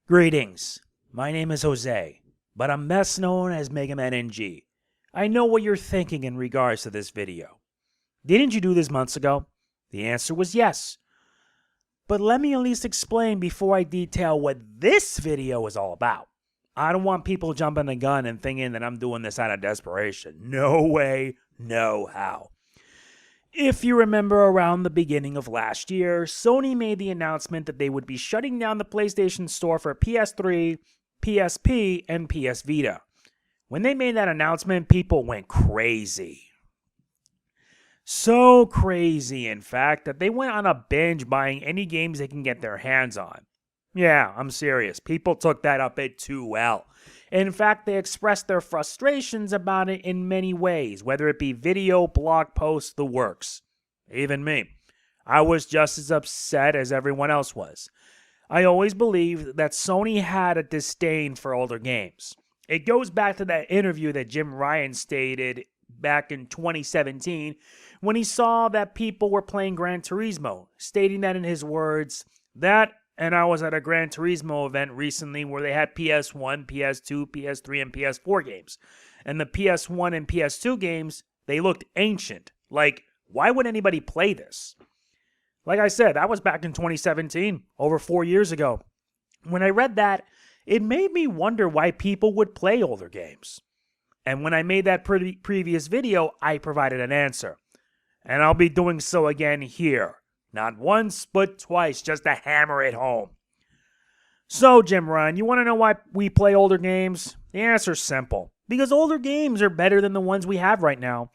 Greetings. My name is Jose, but I'm best known as Mega Man NG. I know what you're thinking in regards to this video. Didn't you do this months ago? The answer was yes. But let me at least explain before I detail what this video is all about. I don't want people jumping the gun and thinking that I'm doing this out of desperation. No way, no how. If you remember around the beginning of last year, Sony made the announcement that they would be shutting down the PlayStation Store for PS3, PSP, and PS Vita. When they made that announcement, people went crazy. So crazy, in fact, that they went on a binge buying any games they can get their hands on. Yeah, I'm serious. People took that a bit too well. In fact, they expressed their frustrations about it in many ways, whether it be video, blog posts, the works. Even me. I was just as upset as everyone else was. I always believed that Sony had a disdain for older games. It goes back to that interview that Jim Ryan stated back in 2017 when he saw that people were playing Gran Turismo, stating that in his words, and I was at a Gran Turismo event recently where they had PS1, PS2, PS3, and PS4 games. And the PS1 and PS2 games, they looked ancient. Like, why would anybody play this? Like I said, that was back in 2017, over 4 years ago. When I read that, it made me wonder why people would play older games. And when I made that previous video, I provided an answer. And I'll be doing so again here. Not once, but twice, just to hammer it home. So, Jim Ryan, you want to know why we play older games? The answer's simple. Because older games are better than the ones we have right now.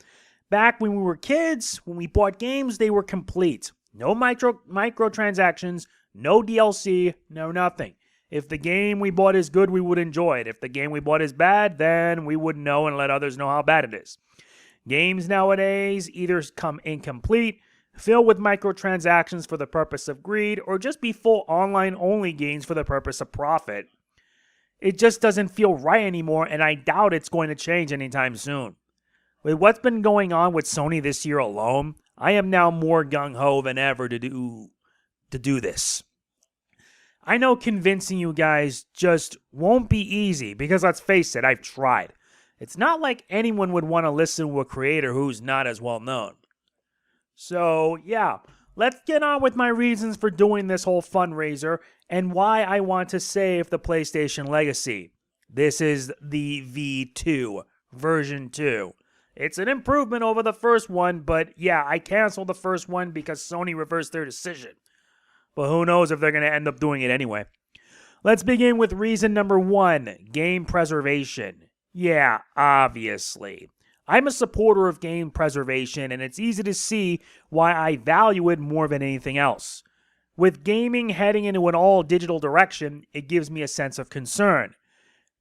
Back when we were kids, when we bought games, they were complete. No microtransactions, no DLC, no nothing. If the game we bought is good, we would enjoy it. If the game we bought is bad, then we would know and let others know how bad it is. Games nowadays either come incomplete, filled with microtransactions for the purpose of greed, or just be full online-only games for the purpose of profit. It just doesn't feel right anymore, and I doubt it's going to change anytime soon. With what's been going on with Sony this year alone, I am now more gung-ho than ever to do this. I know convincing you guys just won't be easy, because let's face it, I've tried. It's not like anyone would want to listen to a creator who's not as well known. So, yeah, let's get on with my reasons for doing this whole fundraiser and why I want to save the PlayStation legacy. This is the V2, version 2. It's an improvement over the first one, but yeah, I canceled the first one because Sony reversed their decision. But who knows if they're going to end up doing it anyway. Let's begin with reason number 1, game preservation. Yeah, obviously. I'm a supporter of game preservation, and it's easy to see why I value it more than anything else. With gaming heading into an all-digital direction, it gives me a sense of concern.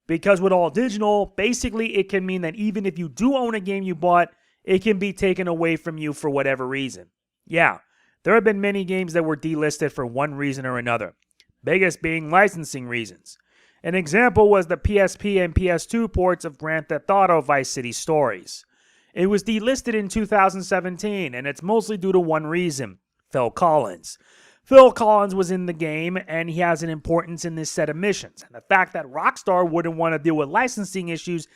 Because with all digital, basically it can mean that even if you do own a game you bought, it can be taken away from you for whatever reason. Yeah, there have been many games that were delisted for one reason or another, biggest being licensing reasons. An example was the PSP and PS2 ports of Grand Theft Auto Vice City Stories. It was delisted in 2017, and it's mostly due to one reason: Phil Collins. Phil Collins was in the game, and he has an importance in this set of missions. And the fact that Rockstar wouldn't want to deal with licensing issues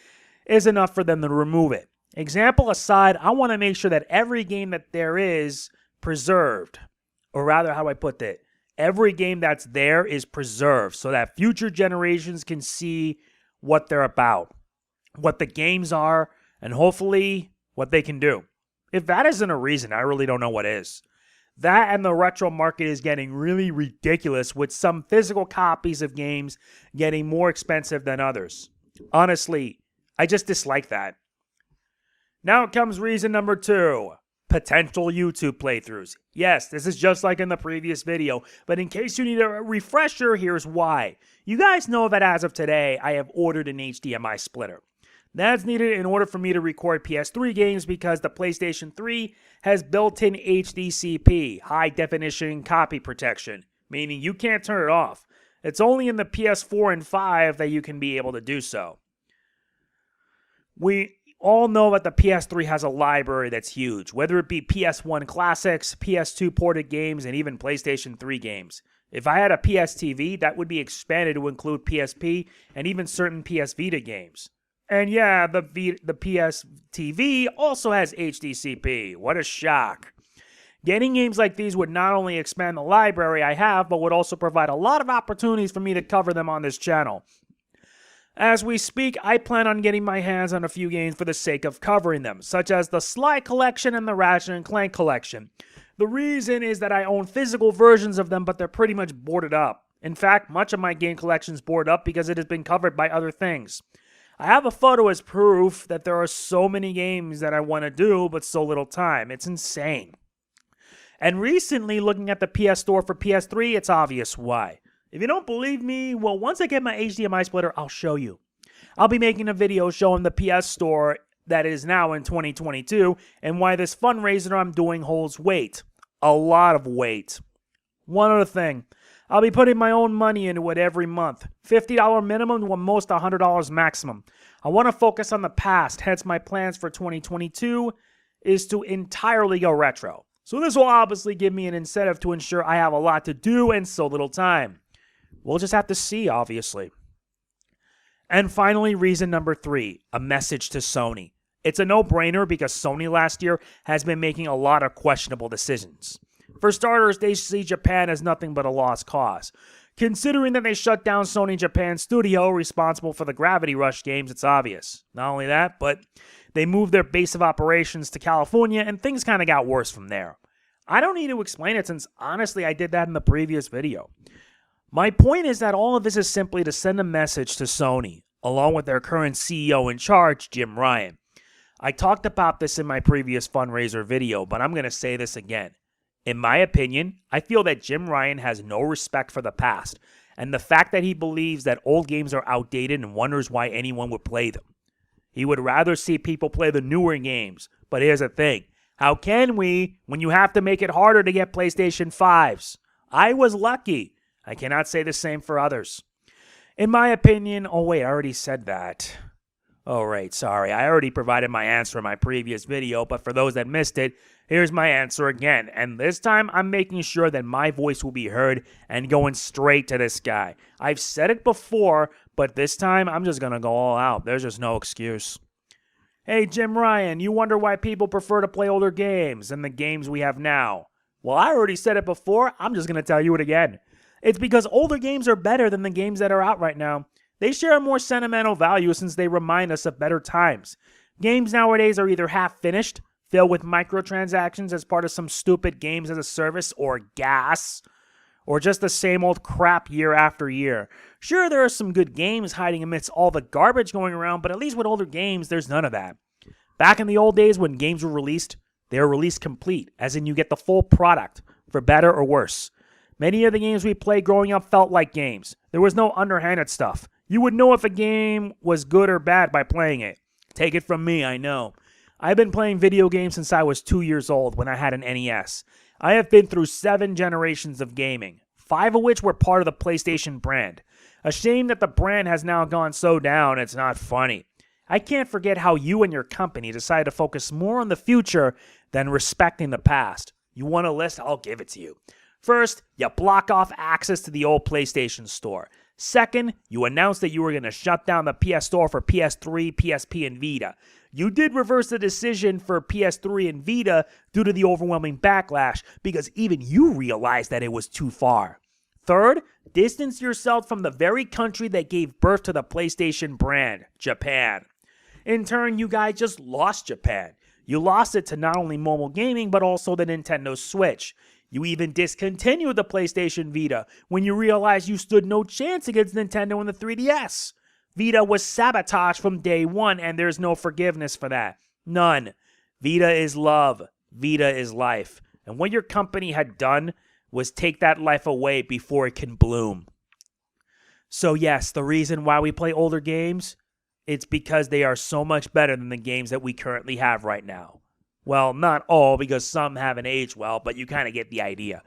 is enough for them to remove it. Example aside, I want to make sure that every game that there is preserved. Or rather, how I put that, every game that's there is preserved so that future generations can see what they're about, what the games are, and hopefully what they can do. If that isn't a reason, I really don't know what is. That and the retro market is getting really ridiculous, with some physical copies of games getting more expensive than others. Honestly, I just dislike that. Now comes reason number 2. Potential YouTube playthroughs. Yes, this is just like in the previous video, but in case you need a refresher, here's why. You guys know that as of today, I have ordered an HDMI splitter. That's needed in order for me to record PS3 games because the PlayStation 3 has built-in HDCP, high definition copy protection, meaning you can't turn it off. It's only in the PS4 and 5 that you can be able to do so. We all know that the PS3 has a library that's huge, whether it be PS1 classics, PS2 ported games, and even PlayStation 3 games. If I had a PS TV, that would be expanded to include PSP and even certain PS Vita games. And yeah, the PS TV also has HDCP. What a shock. Getting games like these would not only expand the library I have, but would also provide a lot of opportunities for me to cover them on this channel. As we speak, I plan on getting my hands on a few games for the sake of covering them, such as the Sly Collection and the Ratchet & Clank Collection. The reason is that I own physical versions of them, but they're pretty much boarded up. In fact, much of my game collection is boarded up because it has been covered by other things. I have a photo as proof that there are so many games that I want to do, but so little time. It's insane. And recently, looking at the PS Store for PS3, it's obvious why. If you don't believe me, well, once I get my HDMI splitter, I'll show you. I'll be making a video showing the PS Store that is now in 2022 and why this fundraiser I'm doing holds weight. A lot of weight. One other thing. I'll be putting my own money into it every month. $50 minimum to most $100 maximum. I want to focus on the past, hence my plans for 2022 is to entirely go retro. So this will obviously give me an incentive to ensure I have a lot to do and so little time. We'll just have to see, obviously. And finally, reason number 3, a message to Sony. It's a no-brainer because Sony last year has been making a lot of questionable decisions. For starters, they see Japan as nothing but a lost cause. Considering that they shut down Sony Japan studio responsible for the Gravity Rush games, it's obvious. Not only that, but they moved their base of operations to California and things kind of got worse from there. I don't need to explain it since honestly I did that in the previous video. My point is that all of this is simply to send a message to Sony, along with their current CEO in charge, Jim Ryan. I talked about this in my previous fundraiser video, but I'm going to say this again. In my opinion, I feel that Jim Ryan has no respect for the past, and the fact that he believes that old games are outdated and wonders why anyone would play them. He would rather see people play the newer games, but here's the thing. How can we when you have to make it harder to get PlayStation 5s? I was lucky. I cannot say the same for others. In my opinion, oh wait, I already said that. Oh right, sorry, I already provided my answer in my previous video, but for those that missed it, here's my answer again. And this time, I'm making sure that my voice will be heard and going straight to this guy. I've said it before, but this time, I'm just going to go all out. There's just no excuse. Hey, Jim Ryan, you wonder why people prefer to play older games than the games we have now? Well, I already said it before. I'm just going to tell you it again. It's because older games are better than the games that are out right now. They share a more sentimental value since they remind us of better times. Games nowadays are either half-finished, filled with microtransactions as part of some stupid games as a service or gas, or just the same old crap year after year. Sure, there are some good games hiding amidst all the garbage going around, but at least with older games, there's none of that. Back in the old days when games were released, they were released complete, as in you get the full product, for better or worse. Many of the games we played growing up felt like games. There was no underhanded stuff. You would know if a game was good or bad by playing it. Take it from me, I know. I've been playing video games since I was 2 years old when I had an NES. I have been through 7 generations of gaming, 5 of which were part of the PlayStation brand. A shame that the brand has now gone so down, it's not funny. I can't forget how you and your company decided to focus more on the future than respecting the past. You want a list? I'll give it to you. First, you block off access to the old PlayStation Store. Second, you announced that you were going to shut down the PS Store for PS3, PSP, and Vita. You did reverse the decision for PS3 and Vita due to the overwhelming backlash because even you realized that it was too far. Third, distance yourself from the very country that gave birth to the PlayStation brand, Japan. In turn, you guys just lost Japan. You lost it to not only mobile gaming, but also the Nintendo Switch. You even discontinued the PlayStation Vita when you realized you stood no chance against Nintendo and the 3DS. Vita was sabotaged from day one, and there's no forgiveness for that. None. Vita is love. Vita is life. And what your company had done was take that life away before it can bloom. So yes, the reason why we play older games, it's because they are so much better than the games that we currently have right now. Well, not all, because some haven't aged well, but you kind of get the idea.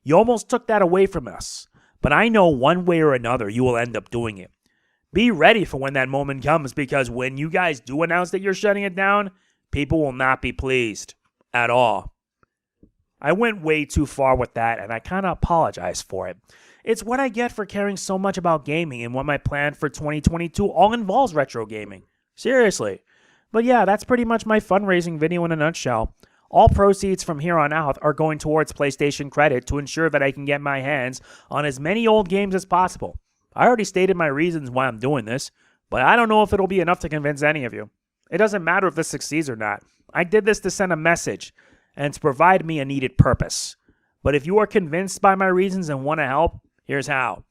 You almost took that away from us. But I know one way or another you will end up doing it. Be ready for when that moment comes, because when you guys do announce that you're shutting it down, people will not be pleased. At all. I went way too far with that, and I kind of apologize for it. It's what I get for caring so much about gaming, and what my plan for 2022 all involves retro gaming. Seriously. But yeah, that's pretty much my fundraising video in a nutshell. All proceeds from here on out are going towards PlayStation credit to ensure that I can get my hands on as many old games as possible. I already stated my reasons why I'm doing this, but I don't know if it'll be enough to convince any of you. It doesn't matter if this succeeds or not. I did this to send a message and to provide me a needed purpose. But if you are convinced by my reasons and want to help, here's how.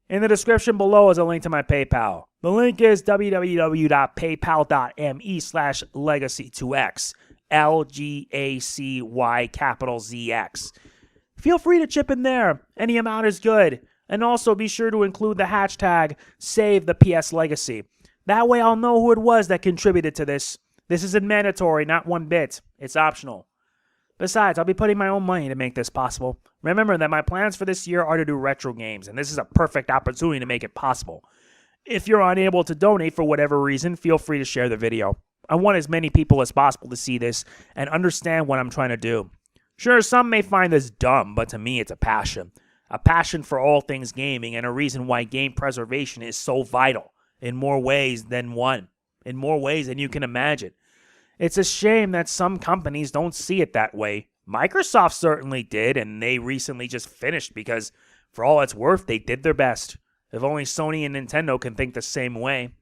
In the description below is a link to my PayPal. The link is www.paypal.me/legacy2x. LGACY Feel free to chip in there. Any amount is good. And also be sure to include the hashtag #SaveThePSLegacy. That way I'll know who it was that contributed to this. This isn't mandatory, not one bit. It's optional. Besides, I'll be putting my own money to make this possible. Remember that my plans for this year are to do retro games, and this is a perfect opportunity to make it possible. If you're unable to donate for whatever reason, feel free to share the video. I want as many people as possible to see this and understand what I'm trying to do. Sure, some may find this dumb, but to me it's a passion. A passion for all things gaming, and a reason why game preservation is so vital in more ways than one. In more ways than you can imagine. It's a shame that some companies don't see it that way. Microsoft certainly did, and they recently just finished because, for all it's worth, they did their best. If only Sony and Nintendo can think the same way.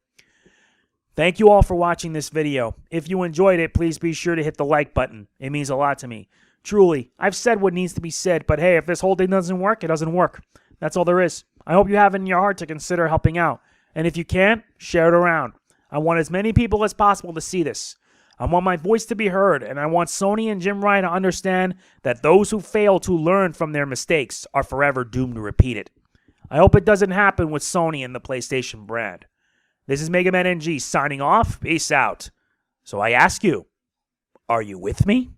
Thank you all for watching this video. If you enjoyed it, please be sure to hit the like button. It means a lot to me. Truly, I've said what needs to be said, but hey, if this whole thing doesn't work, it doesn't work. That's all there is. I hope you have it in your heart to consider helping out. And if you can't, share it around. I want as many people as possible to see this. I want my voice to be heard, and I want Sony and Jim Ryan to understand that those who fail to learn from their mistakes are forever doomed to repeat it. I hope it doesn't happen with Sony and the PlayStation brand. This is Mega Man NG signing off. Peace out. So I ask you, are you with me?